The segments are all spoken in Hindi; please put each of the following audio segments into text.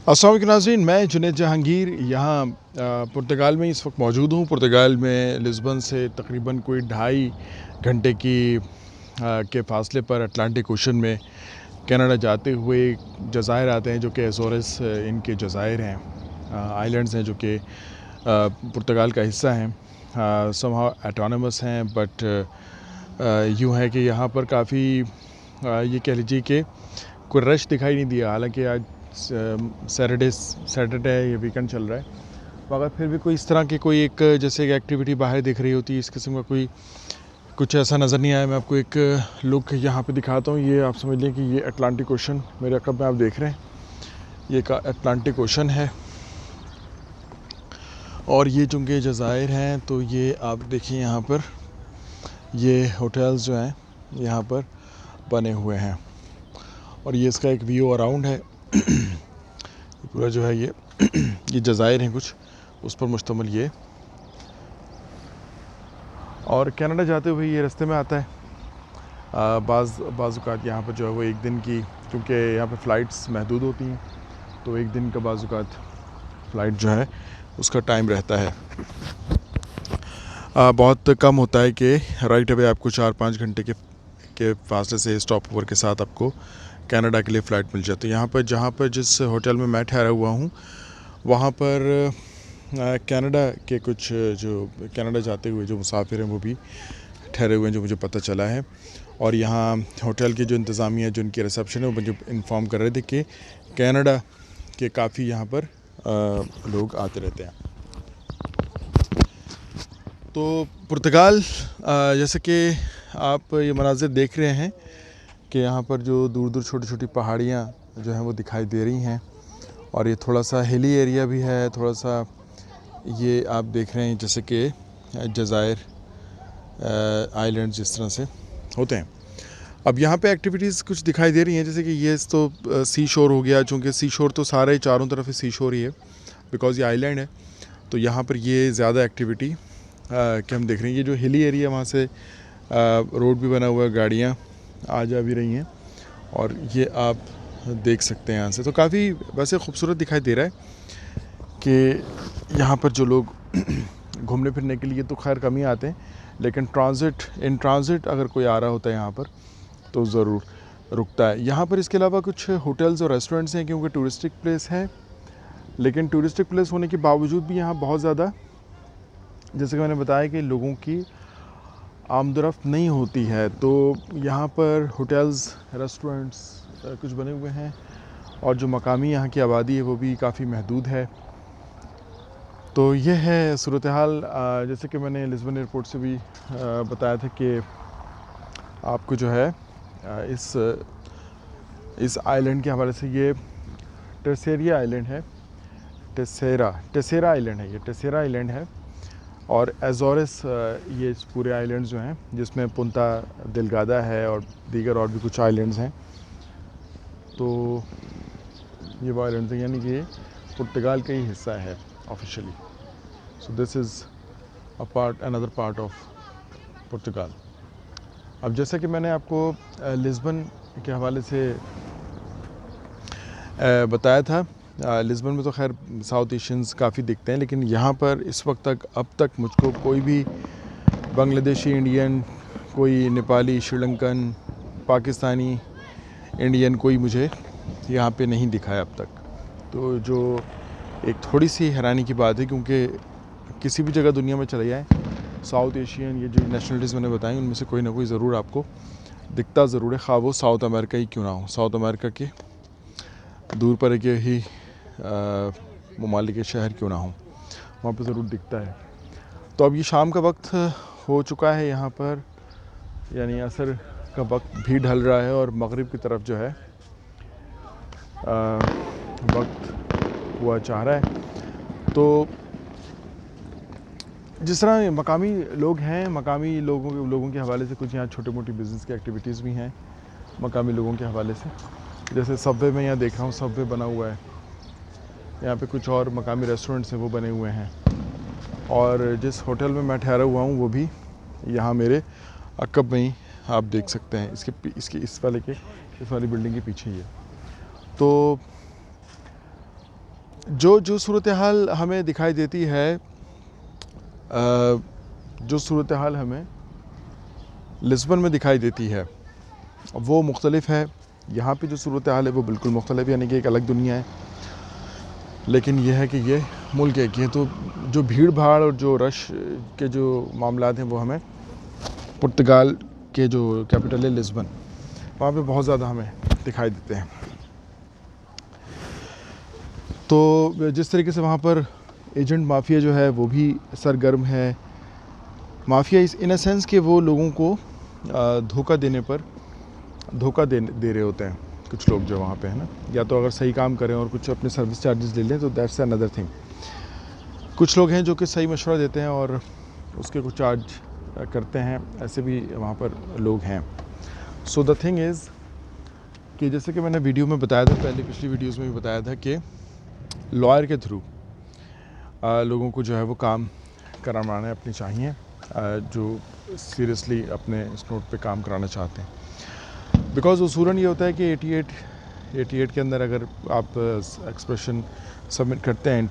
अस्सलाम वालेकुम नाज़रीन, मैं जुनैद जहांगीर यहाँ पुर्तगाल में इस वक्त मौजूद हूँ। पुर्तगाल में लिस्बन से तकरीबन कोई 2.5 घंटे के फ़ासले पर अटलांटिक ओशन में कनाडा जाते हुए जज़ायर आते हैं जो कि अज़ोरस इनके जज़ायर हैं, आइलैंड्स हैं जो कि पुर्तगाल का हिस्सा हैं। समहाउ ऑटोनमस हैं, बट यूँ है कि यहाँ पर काफ़ी ये कह लीजिए कि कोई रश दिखाई नहीं दिया। हालांकि आज सैटरडे ये वीकेंड चल रहा है, मगर फिर भी कोई इस तरह की कोई एक जैसे एक्टिविटी बाहर दिख रही होती है, इस किस्म का कोई कुछ ऐसा नज़र नहीं आया। मैं आपको एक लुक यहाँ पे दिखाता हूँ। ये आप समझ लें कि ये अटलांटिक ओशन मेरे अक़ब में आप देख रहे हैं, ये का अटलांटिक ओशन है। और ये चूँकि जज़ायर हैं तो ये आप देखिए यहाँ पर ये होटल्स जो हैं यहाँ पर बने हुए हैं, और ये इसका एक व्यू अराउंड है। पूरा जो है ये जज़ायर हैं कुछ, उस पर मुश्तमिल ये। और कनाडा जाते हुए ये रास्ते में आता है। बाज़ात यहाँ पर जो है वो एक दिन की, क्योंकि यहाँ पे फ़्लाइट्स महदूद होती हैं, तो एक दिन का बाज़ात फ़्लाइट जो है उसका टाइम रहता है। बहुत कम होता है कि राइट अवे आपको 4-5 घंटे के फासले से स्टॉप ओवर के साथ आपको कनाडा के लिए फ़्लाइट मिल जाती है। यहाँ पर जहाँ पर जिस होटल में मैं ठहरा हुआ हूँ वहाँ पर कनाडा के कुछ जो कनाडा जाते हुए जो मुसाफिर हैं वो भी ठहरे हुए हैं, जो मुझे पता चला है। और यहाँ होटल की जो इंतज़ामिया, जो उनकी रिसेप्शन है, वो मुझे इन्फॉर्म कर रहे थे कि कनाडा के काफ़ी यहाँ पर लोग आते रहते हैं। तो पुर्तगाल जैसे कि आप ये मनाज़िर देख रहे हैं कि यहाँ पर जो दूर दूर छोटी छोटी पहाड़ियाँ जो हैं वो दिखाई दे रही हैं, और ये थोड़ा सा हिली एरिया भी है। थोड़ा सा ये आप देख रहे हैं जैसे कि जज़ायर आइलैंड जिस तरह से होते हैं। अब यहाँ पे एक्टिविटीज़ कुछ दिखाई दे रही हैं, जैसे कि ये तो सी शोर हो गया, चूँकि सी शोर तो सारा ही चारों तरफ सी शोर ही है, बिकॉज़ ये आइलैंड है। तो यहाँ पर ये ज़्यादा एक्टिविटी कि हम देख रहे हैं। ये जो हिली एरिया, वहाँ से रोड भी बना हुआ है, गाड़ियाँ आ जा भी रही हैं, और ये आप देख सकते हैं यहाँ से। तो काफ़ी वैसे खूबसूरत दिखाई दे रहा है कि यहाँ पर जो लोग घूमने फिरने के लिए तो खैर कम ही आते हैं, लेकिन इन ट्रांजिट अगर कोई आ रहा होता है यहाँ पर तो ज़रूर रुकता है। यहाँ पर इसके अलावा कुछ होटल्स और रेस्टोरेंट्स हैं, क्योंकि टूरिस्टिक प्लेस है। लेकिन टूरिस्टिक प्लेस होने के बावजूद भी यहाँ बहुत ज़्यादा, जैसे कि मैंने बताया, कि लोगों की आमदोरफ्त नहीं होती है। तो यहाँ पर होटल्स, रेस्टोरेंट्स कुछ बने हुए हैं, और जो मकामी यहाँ की आबादी है वो भी काफ़ी महदूद है। तो ये है सूरत हाल। जैसे कि मैंने लिस्बन एयरपोर्ट से भी बताया था कि आपको जो है इस आइलैंड के हवाले से, ये टेसेरिया आइलैंड है, टेसेरा आइलैंड है, ये टेसेरा आइलैंड है। और एज़ोरस ये पूरे आइलैंड्स जो हैं, जिसमें पुंता दिलगादा है और दीगर और भी कुछ आइलैंड्स हैं। तो ये वो आइलैंड्स हैं, यानी कि पुर्तगाल का ही हिस्सा है officially. So this is another part of Portugal. अब जैसा कि मैंने आपको लिस्बन के हवाले से बताया था, लिस्बन में तो खैर साउथ एशियंस काफ़ी दिखते हैं, लेकिन यहाँ पर इस वक्त तक, अब तक मुझको कोई भी बांग्लादेशी, इंडियन, कोई नेपाली, श्रीलंकन, पाकिस्तानी, इंडियन कोई मुझे यहाँ पे नहीं दिखा है अब तक। तो जो एक थोड़ी सी हैरानी की बात है, क्योंकि किसी भी जगह दुनिया में चले जाएँ, साउथ एशियन ये जो नेशनलिटीज़ मैंने बताई, उनमें से कोई ना कोई ज़रूर आपको दिखता ज़रूर है, खा वो साउथ अमेरिका ही क्यों ना हो। साउथ अमेरिका के दूर पर के ही ममालिक के शहर क्यों ना हो, वहाँ पे ज़रूर दिखता है। तो अब ये शाम का वक्त हो चुका है यहाँ पर, यानी असर का वक्त भी ढल रहा है, और मगरिब की तरफ जो है वक्त हुआ चाह रहा है। तो जिस तरह मकामी लोग हैं, मकामी लोगों के हवाले से कुछ यहाँ छोटी मोटी बिज़नेस की एक्टिविटीज़ भी हैं मकामी लोगों के हवाले से। जैसे सबवे में यहाँ देख रहा हूँ, सबवे बना हुआ है यहाँ पे, कुछ और मकामी रेस्टोरेंट्स हैं वो बने हुए हैं। और जिस होटल में मैं ठहरा हुआ हूँ वो भी यहाँ मेरे अक़ब में ही आप देख सकते हैं, इस वाली बिल्डिंग के पीछे ही है। तो जो सूरत हाल हमें दिखाई देती है, जो सूरत हाल हमें लिस्बन में दिखाई देती है वो मुख्तलिफ है। यहाँ पे जो सूरत हाल है वो बिल्कुल मुख्तलिफ, यानी कि एक अलग दुनिया है। लेकिन यह है कि ये मुल्क एक ही है। तो जो भीड़ भाड़ और जो रश के जो मामलात हैं वो हमें पुर्तगाल के जो कैपिटल है लिस्बन, वहाँ पे बहुत ज़्यादा हमें दिखाई देते हैं। तो जिस तरीके से वहाँ पर एजेंट माफिया जो है वो भी सरगर्म है। माफिया इस इन अ सेंस कि वो लोगों को धोखा देने पर धोखा दे रहे होते हैं कुछ लोग जो वहाँ पे है ना, या तो अगर सही काम करें और कुछ अपने सर्विस चार्जेस ले लें तो दैट्स अनदर थिंग। कुछ लोग हैं जो कि सही मशवरा देते हैं और उसके कुछ चार्ज करते हैं, ऐसे भी वहाँ पर लोग हैं। सो द थिंग इज़ कि जैसे कि मैंने वीडियो में बताया था, पहले पिछली वीडियोज़ में भी बताया था कि लॉयर के थ्रू लोगों को जो है वो काम करवाना अपनी चाहिए, जो सीरियसली अपने इस नोट पे काम कराना चाहते हैं। बिकॉज़ उसूलन ये होता है कि 88 के अंदर अगर आप एक्सप्रेशन सबमिट करते हैं,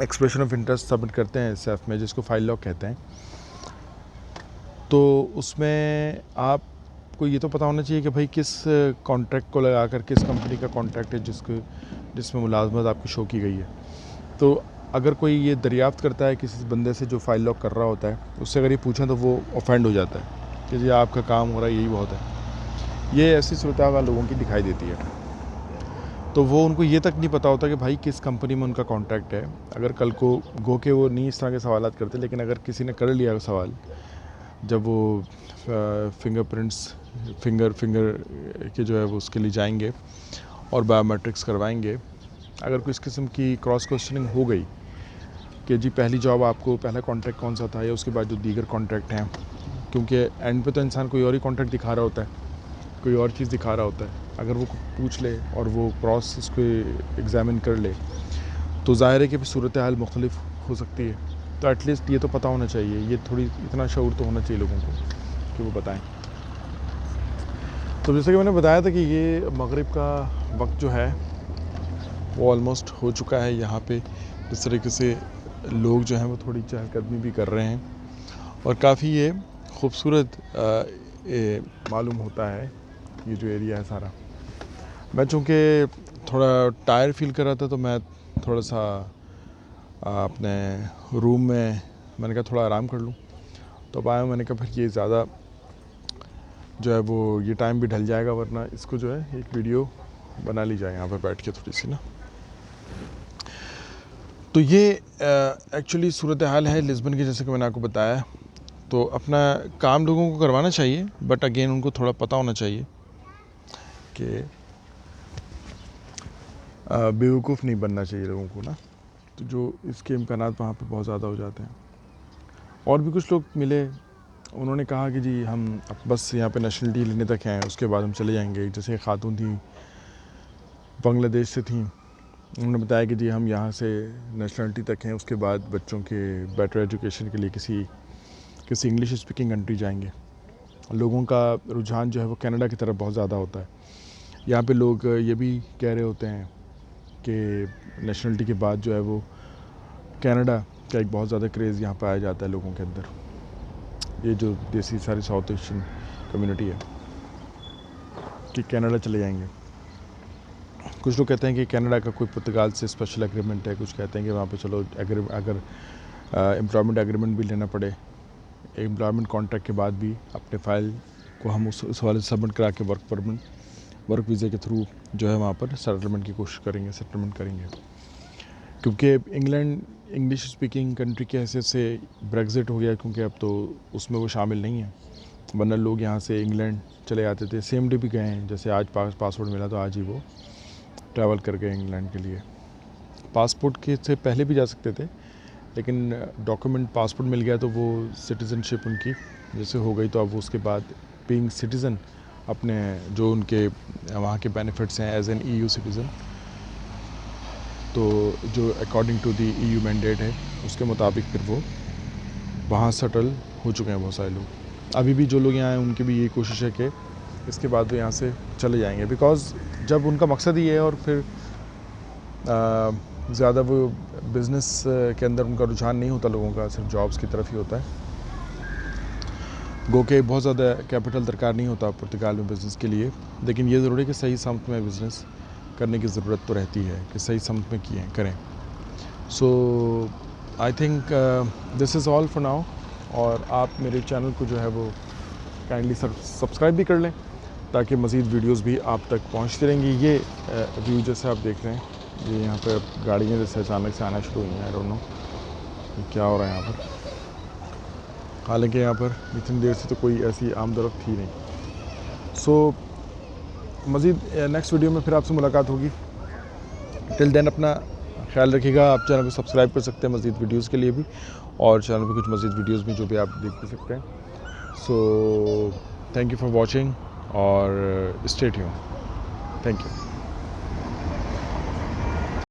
एक्सप्रेशन ऑफ इंटरेस्ट सबमिट करते हैं SF में, जिसको फाइल लॉक कहते हैं, तो उसमें आपको ये तो पता होना चाहिए कि भाई किस कॉन्ट्रैक्ट को लगाकर किस कंपनी का कॉन्ट्रैक्ट है जिसमें मुलाजमत आपकी शो की गई है। तो अगर कोई ये दरियाफ्त करता है किसी बंदे से जो फाइल लॉक कर रहा होता है, उससे अगर ये पूछें तो वो ऑफेंड हो जाता है कि जी आपका काम हो रहा है, यही बहुत है। ये ऐसी सूरत हाल लोगों की दिखाई देती है। तो वो उनको ये तक नहीं पता होता कि भाई किस कंपनी में उनका कॉन्ट्रैक्ट है। अगर कल को गो के वो नहीं इस तरह के सवाल करते, लेकिन अगर किसी ने कर लिया सवाल, जब वो फिंगर के जो है वो उसके लिए जाएंगे और बायोमेट्रिक्स करवाएंगे, अगर कोई इस किस्म की क्रॉस क्वेश्चनिंग हो गई कि जी पहली जॉब आपको पहला कॉन्ट्रैक्ट कौन सा था, या उसके बाद जो दीगर कॉन्ट्रैक्ट हैं, क्योंकि एंड पे तो इंसान कोई और ही कॉन्ट्रैक्ट दिखा रहा होता है, कोई और चीज़ दिखा रहा होता है। अगर वो पूछ ले और वो क्रॉस इसको एग्ज़ामिन कर ले तो ज़ाहिर है कि सूरत हाल मुख्तलिफ हो सकती है। तो एटलीस्ट ये तो पता होना चाहिए, ये थोड़ी इतना शऊर तो होना चाहिए लोगों को कि वो बताएं। तो जैसे कि मैंने बताया था कि ये मगरिब का वक्त जो है वो ऑलमोस्ट हो चुका है। यहाँ पे जिस तरीके से लोग जो हैं वो थोड़ी चहलकदमी भी कर रहे हैं और काफ़ी ये खूबसूरत मालूम होता है ये जो एरिया है सारा। मैं चूँकि थोड़ा टायर फील कर रहा था तो मैं थोड़ा सा अपने रूम में मैंने कहा थोड़ा आराम कर लूँ, तो अब आया। मैंने कहा फिर ये ज़्यादा जो है वो ये टाइम भी ढल जाएगा, वरना इसको जो है एक वीडियो बना ली जाए यहाँ पर बैठ के थोड़ी सी ना। तो ये एक्चुअली सूरत हाल है लिस्बन की, जैसे कि मैंने आपको बताया। तो अपना काम लोगों को करवाना चाहिए, बट अगेन उनको थोड़ा पता होना चाहिए कि बेवकूफ़ नहीं बनना चाहिए लोगों को ना। तो जो इसके इम्कानात वहाँ पे बहुत ज़्यादा हो जाते हैं। और भी कुछ लोग मिले, उन्होंने कहा कि जी हम अब बस यहाँ पे नेशनलिटी लेने तक हैं, उसके बाद हम चले जाएंगे। जैसे एक खातून थी, बांग्लादेश से थी, उन्होंने बताया कि जी हम यहाँ से नेशनलिटी तक हैं, उसके बाद बच्चों के बेटर एजुकेशन के लिए किसी इंग्लिश स्पीकिंग कंट्री जाएंगे। लोगों का रुझान जो है वो कनाडा की तरफ बहुत ज़्यादा होता है। यहाँ पे लोग ये भी कह रहे होते हैं कि नेशनलिटी के बाद जो है वो कनाडा का एक बहुत ज़्यादा क्रेज़ यहाँ पर आया जाता है लोगों के अंदर। ये जो देसी सारी साउथ एशियन कम्युनिटी है कि कनाडा चले जाएंगे। कुछ लोग कहते हैं कि कनाडा का कोई पुर्तगाल से स्पेशल एग्रीमेंट है, कुछ कहते हैं कि वहाँ पे चलो अगर एम्प्लॉयमेंट एग्रीमेंट भी लेना पड़े, एम्प्लॉयमेंट कॉन्ट्रैक्ट के बाद भी अपने फ़ाइल को हम उस वाले सबमिट करा के वर्क वीज़े के थ्रू जो है वहाँ पर सेटलमेंट की कोशिश करेंगे, सेटलमेंट करेंगे। क्योंकि इंग्लैंड इंग्लिश स्पीकिंग कंट्री की हैसियत से ब्रेग्जिट हो गया, क्योंकि अब तो उसमें वो शामिल नहीं है। वरना लोग यहाँ से इंग्लैंड चले जाते थे, सेम डे भी गए हैं। जैसे आज पासपोर्ट मिला तो आज ही वो ट्रैवल कर गए इंग्लैंड के लिए। पासपोर्ट के से पहले भी जा सकते थे, लेकिन डॉक्यूमेंट पासपोर्ट मिल गया तो वो सिटीज़नशिप उनकी जैसे हो गई, तो अब उसके बाद बीइंग सिटीज़न अपने जो उनके वहाँ के बेनिफिट्स हैं एज एन EU सिटीज़न, तो जो according to the EU mandate है उसके मुताबिक फिर वो वहाँ सेटल हो चुके हैं बहुत सारे लोग। अभी भी जो लोग यहाँ हैं उनकी भी यही कोशिश है कि इसके बाद वो यहाँ से चले जाएंगे, बिकॉज़ जब उनका मकसद ही है और फिर ज़्यादा वो बिज़नेस के अंदर उनका रुझान नहीं होता लोगों का, सिर्फ जॉब्स की तरफ ही होता है। गो के बहुत ज़्यादा कैपिटल दरकार नहीं होता पुर्तगाल में बिज़नेस के लिए, लेकिन ये ज़रूरी है कि सही समत में बिज़नेस करने की ज़रूरत तो रहती है कि सही समत में करें। So I think this is all for now. और आप मेरे चैनल को जो है वो काइंडली सब्सक्राइब भी कर लें ताकि मज़ीद वीडियोस भी आप तक पहुंचती रहेंगी। ये व्यू जैसे आप देख रहे हैं, ये यहाँ पर गाड़ियाँ जैसे अचानक से आना शुरू हुई हैं। आई डोंट नो क्या हो रहा है यहाँ पर, हालांकि यहाँ पर इतनी देर से तो कोई ऐसी आमदरफ्त थी नहीं। सो मज़ीद नेक्स्ट वीडियो में फिर आपसे मुलाकात होगी। टिल देन अपना ख्याल रखिएगा। आप चैनल को सब्सक्राइब कर सकते हैं मज़ीद वीडियोस के लिए भी, और चैनल पे कुछ मज़ीद वीडियोस भी जो भी आप देख भी सकते हैं। So thank you for watching और स्टे ट्यून्ड। Thank you.